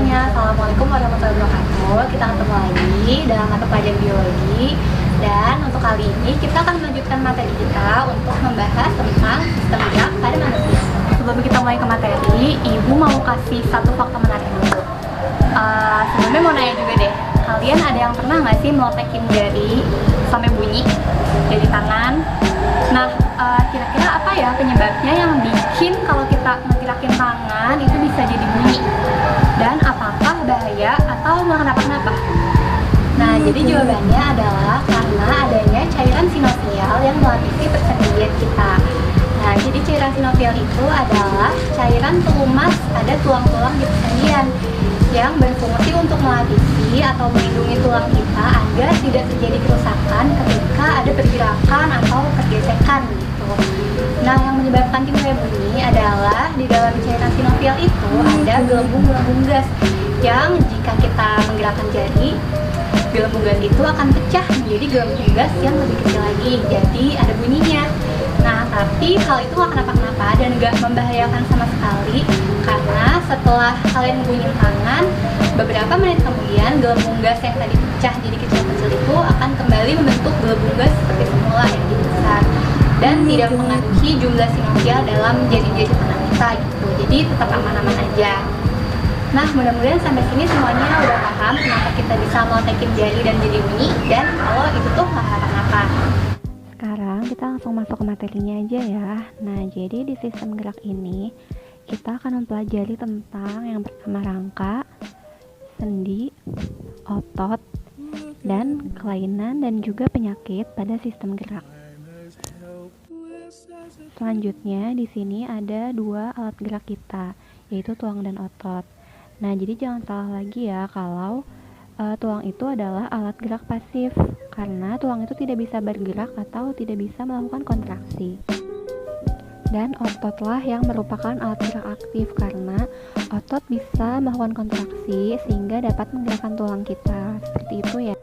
semuanya, Assalamualaikum warahmatullahi wabarakatuh. Kita ketemu lagi dalam mata pelajaran biologi. Dan untuk kali ini kita akan melanjutkan materi kita untuk membahas tentang sistem gerak pada manusia. Sebelum kita mulai ke materi, Ibu mau kasih satu fakta menarik dulu. Sebelumnya mau nanya juga deh, kalian ada yang pernah nggak sih melotekin jari sampai bunyi dari tangan? Nah, kira-kira apa ya penyebabnya yang bikin kalau kita ngegerakin tangan itu bisa jadi bunyi? Dan apakah bahaya atau nggak kenapa-kenapa? Nah, jadi jawabannya adalah karena adanya cairan sinovial yang melapisi persendian kita. Nah, jadi cairan sinovial itu adalah cairan pelumas pada tulang-tulang di persendian yang berfungsi untuk melapisi atau melindungi tulang kita agar tidak terjadi kerusakan ketika ada pergerakan atau pergesekan gitu. Nah, yang menyebabkan timbulnya bunyi adalah di dalam cairan sinovial itu ada gelembung-gelembung gas yang jika kita menggerakkan jari, gelembung gas itu akan pecah menjadi gelembung gas yang lebih kecil lagi, jadi ada bunyinya. Nah, tapi hal itu nggak kenapa-kenapa dan nggak membahayakan sama sekali karena setelah kalian ngebunyiin tangan, beberapa menit kemudian gelembung gas yang tadi pecah jadi kecil-kecil itu akan kembali membentuk gelembung gas seperti semula yang lebih besar dan tidak mempengaruhi jumlah sinovial dalam jari-jari tangan kita gitu. Jadi tetap aman-aman aja. Nah, mudah-mudahan sampai sini semuanya udah paham kenapa kita bisa melotekin jari dan jadi bunyi dan kalau itu tuh nggak kenapa-napa. Sekarang kita langsung masuk ke materinya aja ya. Nah, jadi di sistem gerak ini kita akan mempelajari tentang yang pertama rangka, sendi, otot, dan kelainan dan juga penyakit pada sistem gerak. Selanjutnya di sini ada dua alat gerak kita, yaitu tulang dan otot. Nah, jadi jangan salah lagi ya kalau tulang itu adalah alat gerak pasif karena tulang itu tidak bisa bergerak atau tidak bisa melakukan kontraksi. Dan ototlah yang merupakan alat gerak aktif karena otot bisa melakukan kontraksi sehingga dapat menggerakkan tulang kita. Seperti itu ya.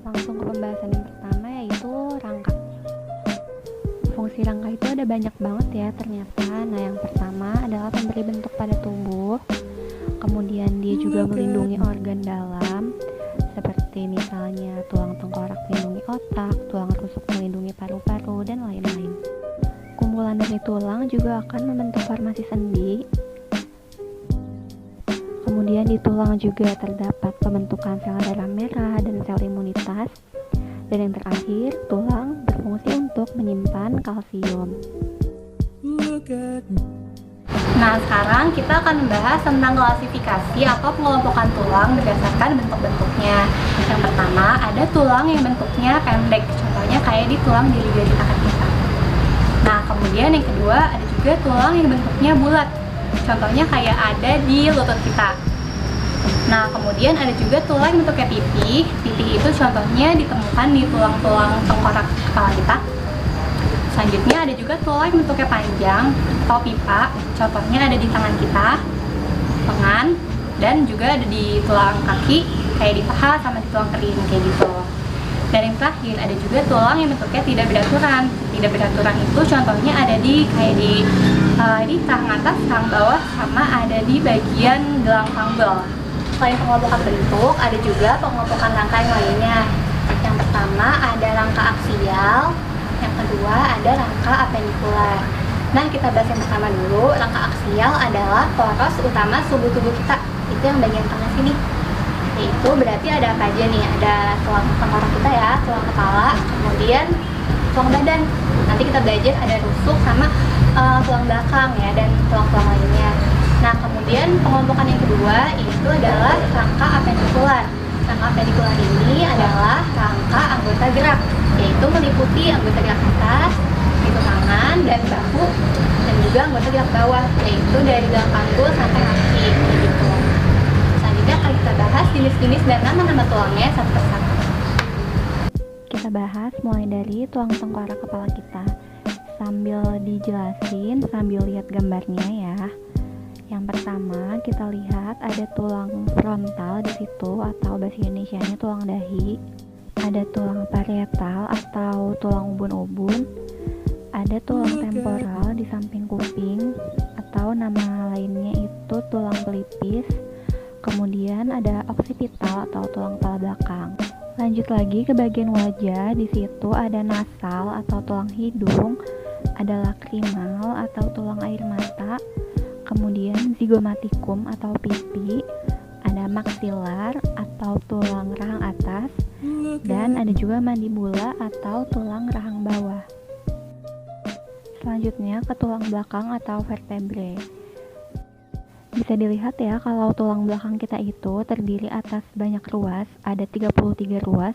Langsung ke pembahasan yang pertama yaitu rangka. Fungsi rangka itu ada banyak banget ya ternyata. Nah, yang pertama adalah pemberi bentuk pada tubuh. Kemudian dia juga melindungi organ dalam seperti misalnya tulang tengkorak melindungi otak, tulang rusuk melindungi paru-paru, dan lain-lain. Kumpulan dari tulang juga akan membentuk formasi sendi. Kemudian di tulang juga terdapat pembentukan sel darah merah dan sel imunitas. Dan yang terakhir, tulang berfungsi untuk menyimpan kalsium. Nah, sekarang kita akan membahas tentang klasifikasi atau pengelompokan tulang berdasarkan bentuk-bentuknya. Yang pertama, ada tulang yang bentuknya pendek, contohnya kayak di tulang jari-jari tangan kita. Nah, kemudian yang kedua, ada juga tulang yang bentuknya bulat, contohnya kayak ada di lutut kita. Nah, kemudian ada juga tulang yang bentuknya pipih. Pipih itu contohnya ditemukan di tulang-tulang tengkorak kepala kita. Selanjutnya ada juga tulang yang bentuknya panjang atau pipa, contohnya ada di tangan kita, lengan, dan juga ada di tulang kaki, kayak di paha sama di tulang kering, kayak gitu. Dan yang terakhir ada juga tulang yang bentuknya tidak beraturan. Tidak beraturan itu contohnya ada di kayak di tangan atas, tangan bawah, sama ada di bagian gelang panggul. Selain pengelompokan bentuk, ada juga pengelompokan rangka yang lainnya. Yang pertama ada rangka aksial. Yang kedua ada rangka apendikular. Nah, kita bahas yang pertama dulu. Rangka aksial adalah poros utama tubuh kita. Itu yang bagian tengah sini. Yaitu berarti ada apa aja nih? Ada tulang tengkorak kita ya, tulang kepala, kemudian tulang badan. Nanti kita belajar ada rusuk sama tulang belakang ya dan tulang-tulang lainnya. Nah, kemudian pengelompokan yang kedua itu adalah rangka apendikular. Rangka apendikular ini adalah rangka anggota gerak, yaitu meliputi anggota gerak atas, itu tangan dan bahu, dan juga anggota gerak bawah, yaitu dari gelang panggul sampai kaki, gitu. Selanjutnya akan kita bahas jenis-jenis dan nama-nama tulangnya satu persatu. Kita bahas mulai dari tulang tengkorak kepala kita. Sambil dijelasin, sambil lihat gambarnya ya. Yang pertama kita lihat ada tulang frontal di situ atau bahasa Indonesianya tulang dahi. Ada tulang parietal atau tulang ubun-ubun. Ada tulang temporal di samping kuping atau nama lainnya itu tulang lagi ke bagian wajah, di situ ada nasal atau tulang hidung, ada lacrimal atau tulang air mata, kemudian zygomatikum atau pipi, ada maksilar atau tulang rahang atas, dan ada juga mandibula atau tulang rahang bawah. Selanjutnya ke tulang belakang atau vertebrae. Bisa dilihat ya kalau tulang belakang kita itu terdiri atas banyak ruas, ada 33 ruas.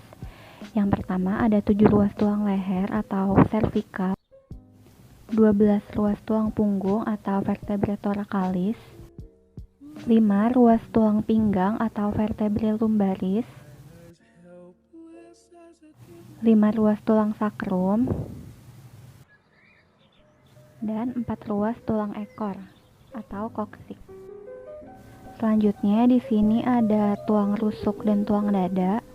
Yang pertama ada 7 ruas tulang leher atau cervical, 12 ruas tulang punggung atau vertebrae thoracalis, 5 ruas tulang pinggang atau vertebrae lumbaris, 5 ruas tulang sakrum, dan 4 ruas tulang ekor atau koksik. Selanjutnya di sini ada tulang rusuk dan tulang dada.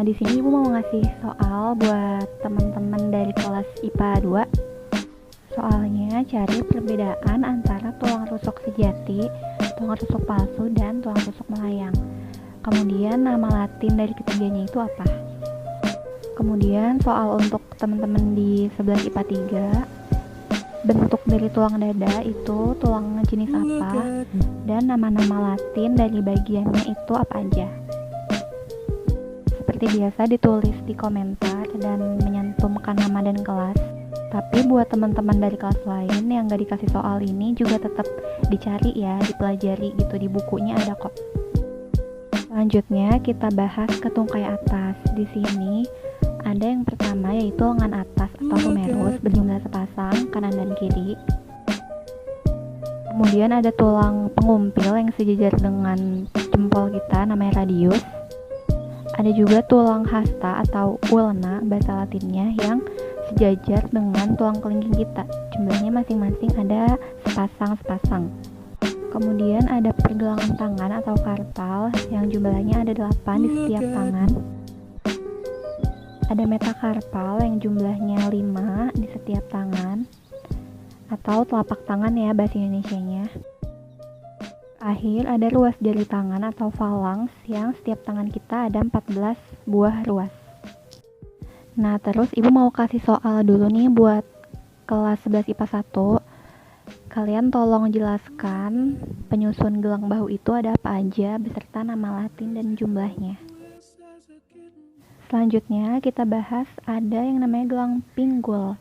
Di sini Ibu mau ngasih soal buat teman-teman dari kelas IPA 2. Soalnya cari perbedaan antara tulang rusuk sejati, tulang rusuk palsu, dan tulang rusuk melayang. Kemudian nama Latin dari ketiganya itu apa? Kemudian soal untuk teman-teman di 11 IPA 3. Bentuk dari tulang dada itu tulang jenis apa, dan nama-nama Latin dari bagiannya itu apa aja. Seperti biasa ditulis di komentar dan menyantumkan nama dan kelas. Tapi buat teman-teman dari kelas lain yang gak dikasih soal ini juga tetap dicari ya, dipelajari gitu, di bukunya ada kok. Selanjutnya kita bahas ke tungkai atas. Di sini ada yang pertama yaitu lengan atas atau humerus berjumlah sepasang kanan dan kiri. Kemudian ada tulang pengumpil yang sejajar dengan jempol kita, namanya radius. Ada juga tulang hasta atau ulna bahasa Latinnya yang sejajar dengan tulang kelingking kita. Jumlahnya masing-masing ada sepasang-sepasang. Kemudian ada pergelangan tangan atau karpal yang jumlahnya ada 8 di setiap tangan. Ada metakarpal yang jumlahnya 5 di setiap tangan, atau telapak tangan ya bahasa Indonesianya. Akhir ada ruas jari tangan atau phalanx yang setiap tangan kita ada 14 buah ruas. Nah terus Ibu mau kasih soal dulu nih buat kelas 11 IPA 1. Kalian tolong jelaskan penyusun gelang bahu itu ada apa aja beserta nama Latin dan jumlahnya. Selanjutnya kita bahas ada yang namanya gelang pinggul.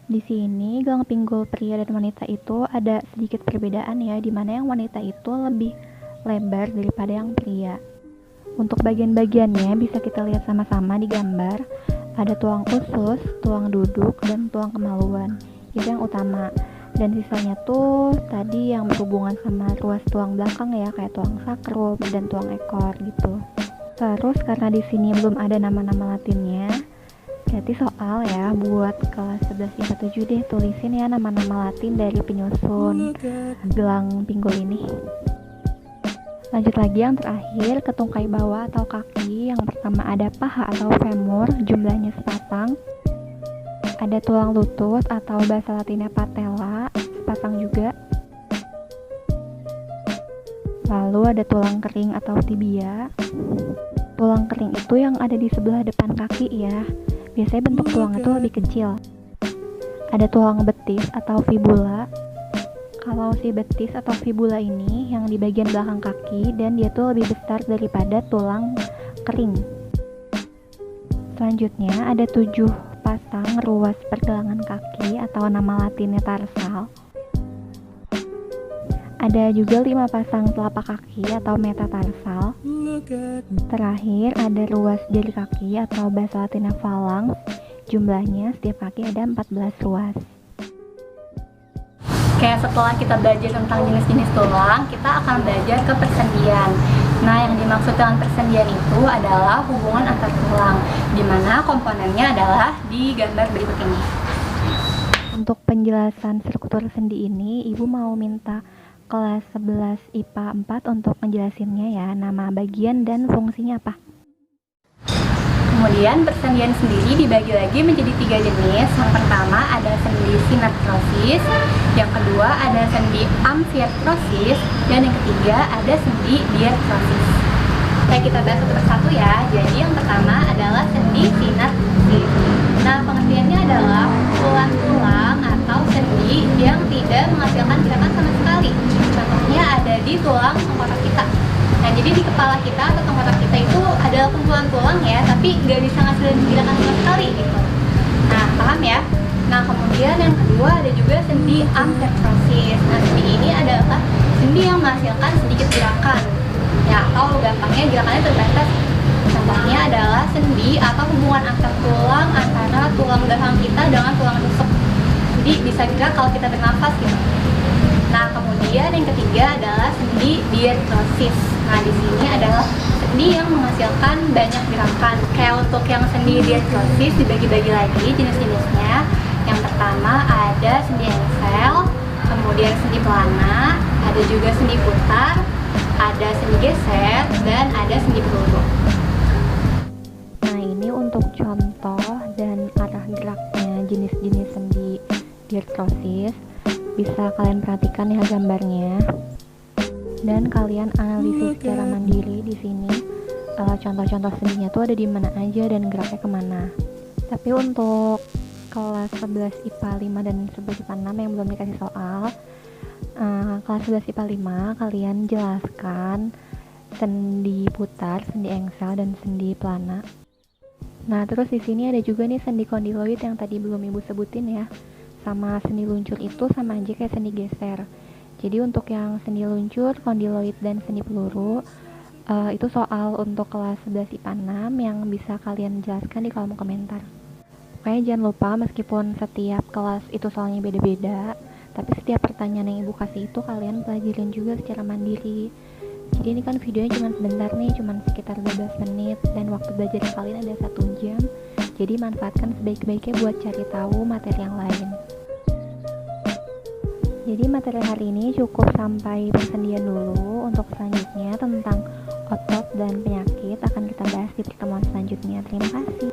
Di sini gelang pinggul pria dan wanita itu ada sedikit perbedaan ya, di mana yang wanita itu lebih lebar daripada yang pria. Untuk bagian-bagiannya bisa kita lihat sama-sama di gambar. Ada tulang usus, tulang duduk, dan tulang kemaluan. Itu yang utama. Dan sisanya tuh tadi yang berhubungan sama ruas tulang belakang ya, kayak tulang sakrum dan tulang ekor gitu. Terus karena di sini belum ada nama-nama Latinnya, berarti soal ya buat kelas 11 IPA 7 deh, tulisin ya nama-nama Latin dari penyusun gelang pinggul ini. Lanjut lagi yang terakhir ke tungkai bawah atau kaki. Yang pertama ada paha atau femur, jumlahnya sepasang. Ada tulang lutut atau bahasa Latinnya patella, sepasang juga. Lalu ada tulang kering atau tibia. Tulang kering itu yang ada di sebelah depan kaki ya. Biasanya bentuk tulang itu lebih kecil. Ada tulang betis atau fibula. Kalau si betis atau fibula ini yang di bagian belakang kaki dan dia tuh lebih besar daripada tulang kering. Selanjutnya ada 7 pasang ruas pergelangan kaki atau nama Latinnya tarsal. Ada juga 5 pasang telapak kaki atau metatarsal. Terakhir ada ruas jari kaki atau bahasa Latinnya phalanx. Jumlahnya setiap kaki ada 14 ruas. Kayak setelah kita belajar tentang jenis-jenis tulang, kita akan belajar ke persendian. Nah, yang dimaksud dengan persendian itu adalah hubungan antar tulang, di mana komponennya adalah di gambar berikut ini. Untuk penjelasan struktur sendi ini, Ibu mau minta kelas 11 IPA 4 untuk menjelasinnya ya, nama bagian dan fungsinya apa. Kemudian persendian sendiri dibagi lagi menjadi 3 jenis. Yang pertama ada sendi sinartrosis, yang kedua ada sendi amfiartrosis, dan yang ketiga ada sendi diartrosis. Kayak kita bahas satu persatu ya. Jadi yang pertama adalah sendi sinapsis. Nah, pengertiannya adalah tulang-tulang atau sendi yang tidak menghasilkan gerakan sama sekali. Contohnya ada di tulang tengkorak kita. Nah, jadi di kepala kita atau tengkorak kita itu adalah kumpulan tulang ya, tapi nggak bisa ngasilin gerakan sama sekali gitu. Nah, paham ya? Nah, kemudian yang kedua ada juga sendi ampetrosis. Nah, sendi ini adalah sendi yang menghasilkan sedikit gerakan. Ya, atau gampangnya gerakannya terbatas. Contohnya adalah sendi atau hubungan antar tulang antara tulang belakang kita dengan tulang rusuk. Jadi bisa gerak kalau kita bernafas gitu. Nah, kemudian yang ketiga adalah sendi diartrosis. Nah, di sini adalah sendi yang menghasilkan banyak gerakan. Kayak untuk yang sendi diartrosis dibagi-bagi lagi jenis-jenisnya. Yang pertama ada sendi engsel, kemudian sendi pelana, ada juga sendi putar, ada sendi geser, dan ada sendi peluru. Nah, ini untuk contoh dan arah geraknya jenis-jenis sendi diartrosis. Bisa kalian perhatikan ya gambarnya. Dan kalian analisis secara mandiri di sini. Contoh-contoh sendinya tuh ada di mana aja dan geraknya kemana. Tapi untuk kelas 11 IPA 5 dan 11 IPA 6 yang belum dikasih soal, kelas 11 IPA 5 kalian jelaskan sendi putar, sendi engsel, dan sendi pelana. Nah, terus di sini ada juga nih sendi kondiloid yang tadi belum ibu sebutin ya. Sama sendi luncur itu sama aja kayak sendi geser. Jadi untuk yang sendi luncur, kondiloid, dan sendi peluru itu soal untuk kelas 11 IPA 6 yang bisa kalian jelaskan di kolom komentar. Pokoknya jangan lupa meskipun setiap kelas itu soalnya beda-beda, tapi setiap pertanyaan yang ibu kasih itu kalian pelajarin juga secara mandiri. Jadi ini kan videonya cuma sebentar nih, cuma sekitar 12 menit, dan waktu belajar kalian ada 1 jam. Jadi manfaatkan sebaik-baiknya buat cari tahu materi yang lain. Jadi materi hari ini cukup sampai persendian dulu. Untuk selanjutnya tentang otot dan penyakit akan kita bahas di pertemuan selanjutnya. Terima kasih.